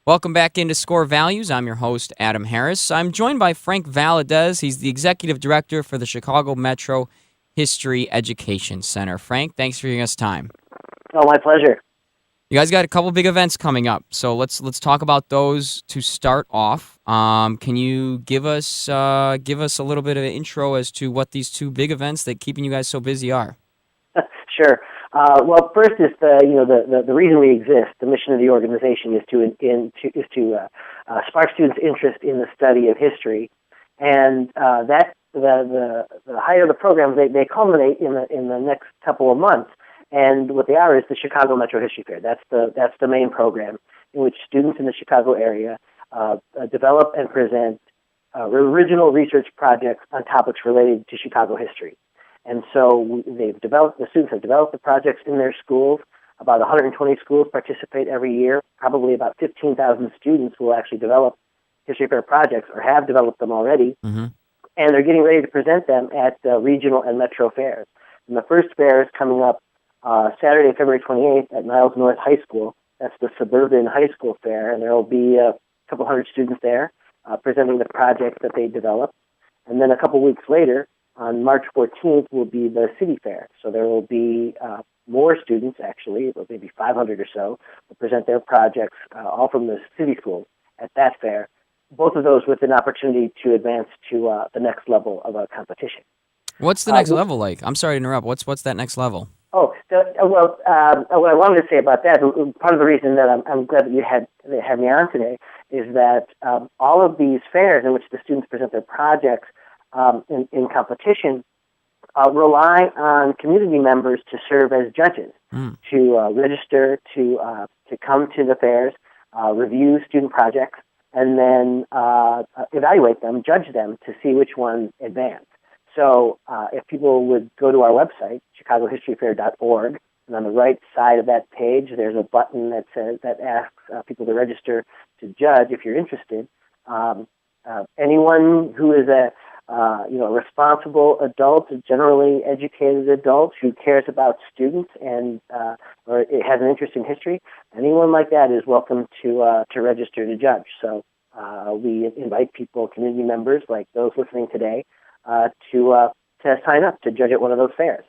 Welcome back into Score Values. I'm your host, Adam Harris. I'm joined by Frank Valadez. He's the Executive Director for the Chicago Metro History Education Center. Frank, thanks for giving us time. Oh, my pleasure. You guys got a couple big events coming up, so let's talk about those to start off. Can you give us a little bit of an intro as to what these two big events that keeping you guys so busy are? Sure. Well, first is the reason we exist. The mission of the organization is to spark students' interest in the study of history, and that the height of the programs they culminate in the next couple of months. And what they are is the Chicago Metro History Fair. That's the main program in which students in the Chicago area develop and present original research projects on topics related to Chicago history. And so the students have developed the projects in their schools. About 120 schools participate every year. Probably about 15,000 students will actually develop history fair projects or have developed them already. Mm-hmm. And they're getting ready to present them at regional and metro fairs. And the first fair is coming up Saturday, February 28th at Niles North High School. That's the suburban high school fair, and there will be a couple hundred students there presenting the projects that they developed. And then a couple weeks later, on March 14th, will be the city fair. So there will be more students, actually, maybe 500 or so, will present their projects, all from the city schools at that fair. Both of those with an opportunity to advance to the next level of a competition. What's the next level like? I'm sorry to interrupt. What's that next level? Oh, what I wanted to say about that, part of the reason that I'm glad that you had me on today is that all of these fairs in which the students present their projects in competition rely on community members to serve as judges, to register, to come to the fairs, review student projects, and then evaluate them, judge them to see which ones advance. So if people would go to our website, chicagohistoryfair.org, and on the right side of that page, there's a button that asks people to register to judge if you're interested. Anyone who is a responsible adult, a generally educated adult who cares about students and or it has an interest in history, anyone like that is welcome to register to judge. So we invite people, community members like those listening today, to sign up to judge at one of those fairs.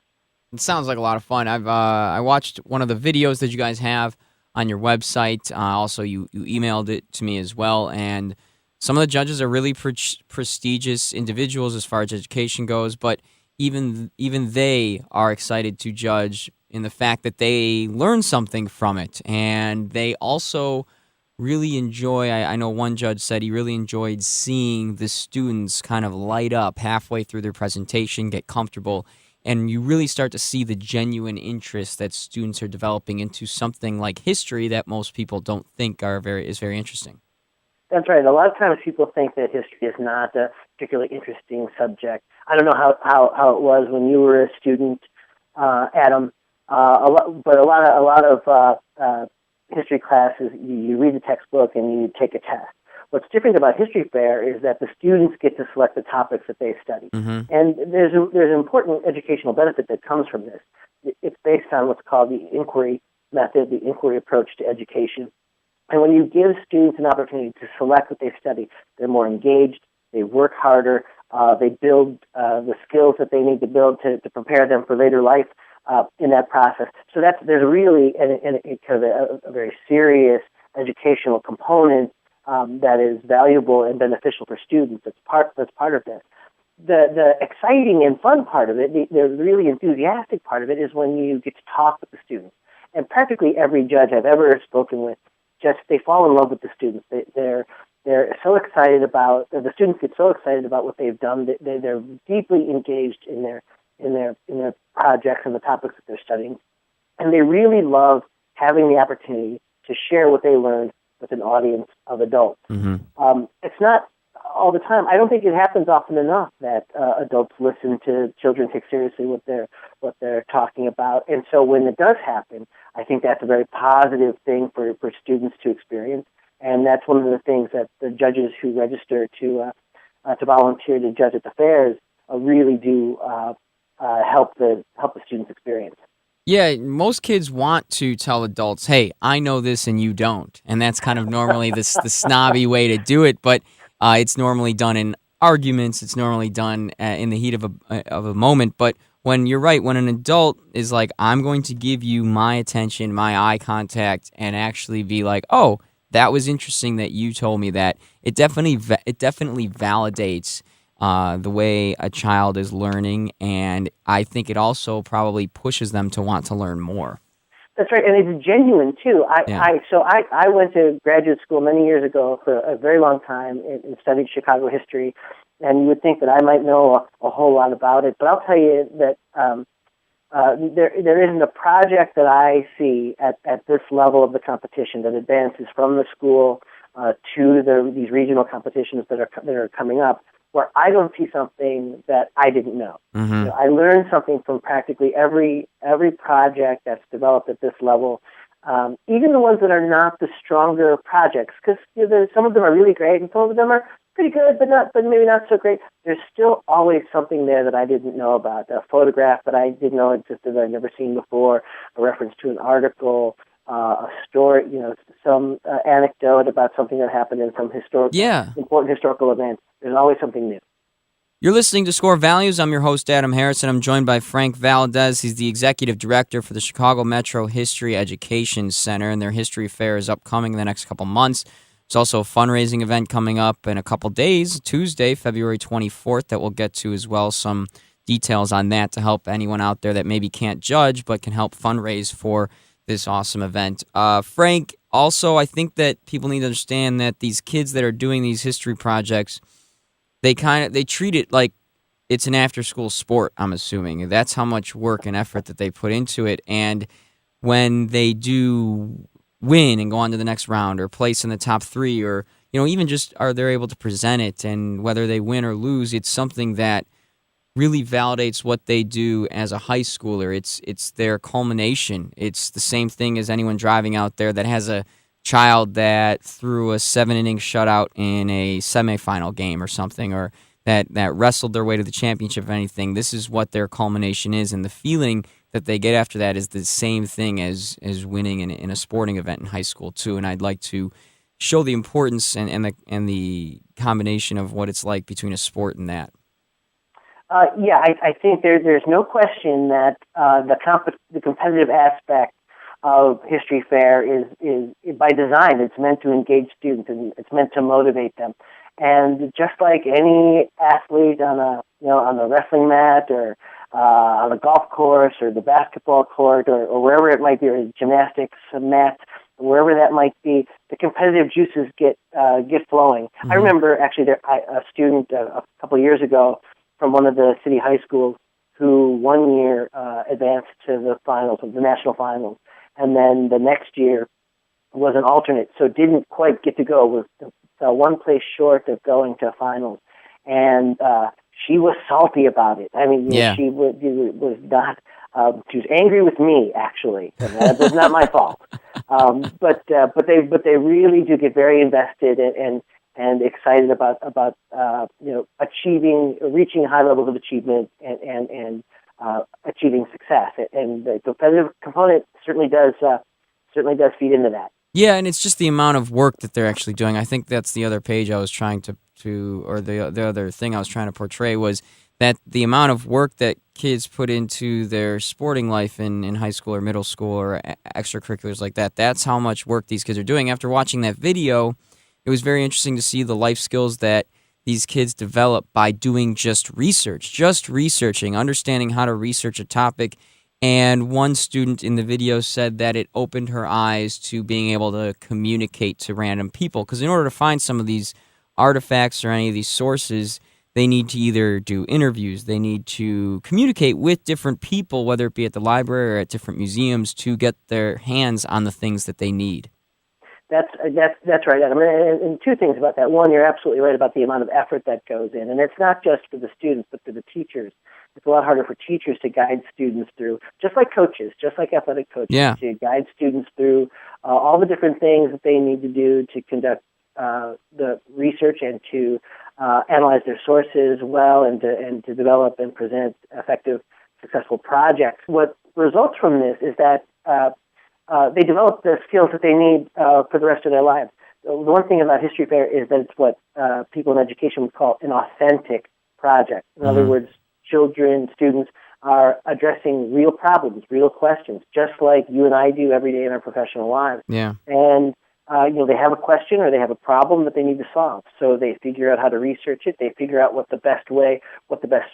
It sounds like a lot of fun. I watched one of the videos that you guys have on your website. Also, you emailed it to me as well, and some of the judges are really prestigious individuals as far as education goes, but even they are excited to judge in the fact that they learn something from it, and they also really enjoy, I know one judge said he really enjoyed seeing the students kind of light up halfway through their presentation, get comfortable, and you really start to see the genuine interest that students are developing into something like history that most people don't think is very interesting. That's right. A lot of times people think that history is not a particularly interesting subject. I don't know how it was when you were a student, Adam, but a lot of history classes, you read the textbook and you take a test. What's different about History Fair is that the students get to select the topics that they study. Mm-hmm. And there's an important educational benefit that comes from this. It's based on what's called the inquiry method, the inquiry approach to education. And when you give students an opportunity to select what they study, they're more engaged, they work harder, they build the skills that they need to build to prepare them for later life in that process. So there's really a very serious educational component that is valuable and beneficial for students. That's part of this. The exciting and fun part of it, the really enthusiastic part of it, is when you get to talk with the students. And practically every judge I've ever spoken with, they fall in love with the students. They're so excited about the students get so excited about what they've done. They're deeply engaged in their projects and the topics that they're studying, and they really love having the opportunity to share what they learned with an audience of adults. Mm-hmm. It's not all the time. I don't think it happens often enough that adults listen to children, take seriously what they're talking about. And so when it does happen, I think that's a very positive thing for students to experience. And that's one of the things that the judges who register to volunteer to judge at the fairs really do help the students experience. Yeah, most kids want to tell adults, "Hey, I know this and you don't," and that's kind of normally the snobby way to do it. But it's normally done in arguments. It's normally done in the heat of a moment. But when you're right, when an adult is like, "I'm going to give you my attention, my eye contact," and actually be like, "Oh, that was interesting that you told me that," it definitely validates the way a child is learning, and I think it also probably pushes them to want to learn more. That's right, and it's genuine too. Yeah. I went to graduate school many years ago for a very long time and studied Chicago history, and you would think that I might know a whole lot about it, but I'll tell you that there isn't a project that I see at this level of the competition that advances from the school to these regional competitions that are coming up, where I don't see something that I didn't know. Mm-hmm. I learned something from practically every project that's developed at this level, even the ones that are not the stronger projects, because some of them are really great and some of them are pretty good, but maybe not so great. There's still always something there that I didn't know about, a photograph that I didn't know existed that I'd never seen before, a reference to an article, a story, some anecdote about something that happened in some important historical event. There's always something new. You're listening to Score Values. I'm your host, Adam Harrison. I'm joined by Frank Valadez. He's the executive director for the Chicago Metro History Education Center, and their history fair is upcoming in the next couple months. There's also a fundraising event coming up in a couple days, Tuesday, February 24th, that we'll get to as well. Some details on that to help anyone out there that maybe can't judge but can help fundraise for this awesome event. Frank, also, I think that people need to understand that these kids that are doing these history projects, they treat it like it's an after-school sport, I'm assuming. That's how much work and effort that they put into it. And when they do win and go on to the next round or place in the top 3 or, even just are they able to present it, and whether they win or lose, it's something that really validates what they do as a high schooler. It's their culmination. It's the same thing as anyone driving out there that has a child that threw a 7-inning shutout in a semifinal game or something, or that wrestled their way to the championship of anything. This is what their culmination is, and the feeling that they get after that is the same thing as winning in a sporting event in high school too. And I'd like to show the importance and the combination of what it's like between a sport and that. I think there's no question that the competitive aspect of History Fair is by design. It's meant to engage students and it's meant to motivate them. And just like any athlete on the wrestling mat or on the golf course or the basketball court or wherever it might be, or a gymnastics mat, wherever that might be, the competitive juices get flowing. Mm-hmm. I remember actually a student a couple of years ago from one of the city high schools who one year advanced to the finals, of the national finals, and then the next year was an alternate, so didn't quite get to go, was one place short of going to finals. And she was salty about it. I mean, she was not, she was angry with me, actually, and that was not my fault. But they really do get very invested and excited about reaching high levels of achievement and achieving success. And the competitive component certainly does feed into that. Yeah, and it's just the amount of work that they're actually doing. I think that's the other page I was trying to or the other thing I was trying to portray was that the amount of work that kids put into their sporting life in high school or middle school or extracurriculars like that, that's how much work these kids are doing. After watching that video, it was very interesting to see the life skills that these kids develop by doing just researching, understanding how to research a topic. And one student in the video said that it opened her eyes to being able to communicate to random people. Because in order to find some of these artifacts or any of these sources, they need to either do interviews, they need to communicate with different people, whether it be at the library or at different museums, to get their hands on the things that they need. That's right, Adam. And two things about that. One, you're absolutely right about the amount of effort that goes in. And it's not just for the students, but for the teachers. It's a lot harder for teachers to guide students through, just like coaches, just like athletic coaches, to guide students through all the different things that they need to do to conduct the research and to analyze their sources well and to develop and present effective, successful projects. What results from this is that they develop the skills that they need for the rest of their lives. The one thing about History Fair is that it's what people in education would call an authentic project. In other words, children, students are addressing real problems, real questions, just like you and I do every day in our professional lives. Yeah. And they have a question or they have a problem that they need to solve. So they figure out how to research it. They figure out what the best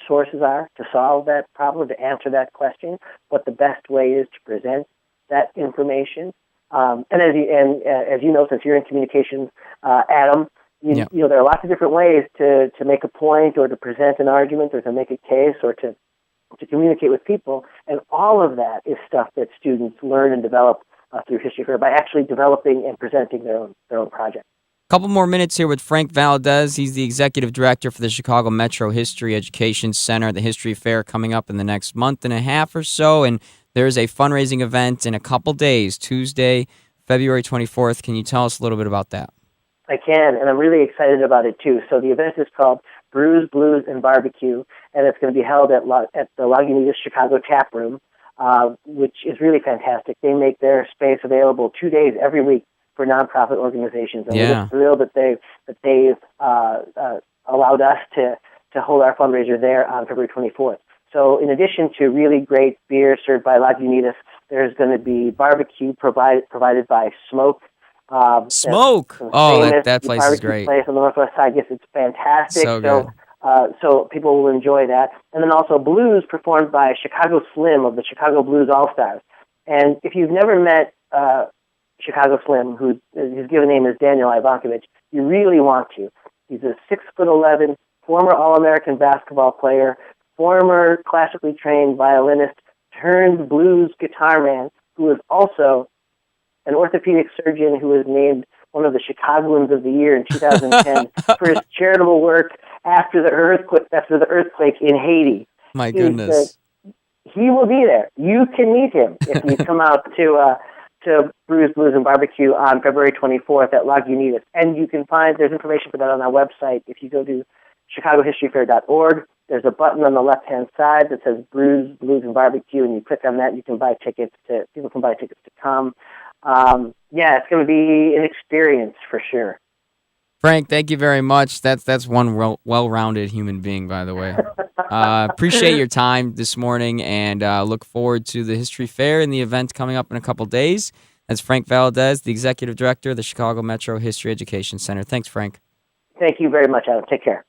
sources are to solve that problem, to answer that question, what the best way is to present that information. And as you know, since you're in communications, Adam, you know, there are lots of different ways to make a point or to present an argument or to make a case or to communicate with people. And all of that is stuff that students learn and develop through History Fair by actually developing and presenting their own project. Couple more minutes here with Frank Valadez. He's the executive director for the Chicago Metro History Education Center. The History Fair coming up in the next month and a half or so, and there's a fundraising event in a couple days, Tuesday, February 24th. Can you tell us a little bit about that? I can, and I'm really excited about it too. So the event is called Brews, Blues, and Barbecue, and it's going to be held at the Lagunitas Chicago Tap Room, which is really fantastic. They make their space available 2 days every week for nonprofit organizations, and we're thrilled that they've allowed us to hold our fundraiser there on February 24th. So in addition to really great beer served by Lagunitas, there's going to be barbecue provided by Smoke. Smoke! Oh, that place is great. Place on the Northwest Side. Yes, it's fantastic. So good. So people will enjoy that. And then also blues performed by Chicago Slim of the Chicago Blues All-Stars. And if you've never met Chicago Slim, his given name is Daniel Ivankovich, you really want to. He's a 6'11", former All-American basketball player, former classically trained violinist, turned blues guitar man, who is also an orthopedic surgeon who was named one of the Chicagoans of the Year in 2010 for his charitable work after the earthquake in Haiti. My goodness. He will be there. You can meet him if you come out to Brews, Blues, and Barbecue on February 24th at Lagunitas. And you can there's information for that on our website. If you go to chicagohistoryfair.org, there's a button on the left-hand side that says Brews, Blues, and Barbecue, and you click on that, you can buy tickets people can buy tickets to come. It's going to be an experience for sure. Frank, thank you very much. That's one well-rounded human being, by the way. Appreciate your time this morning, and look forward to the History Fair and the event coming up in a couple days. That's Frank Valadez, the Executive Director of the Chicago Metro History Education Center. Thanks, Frank. Thank you very much, Adam. Take care.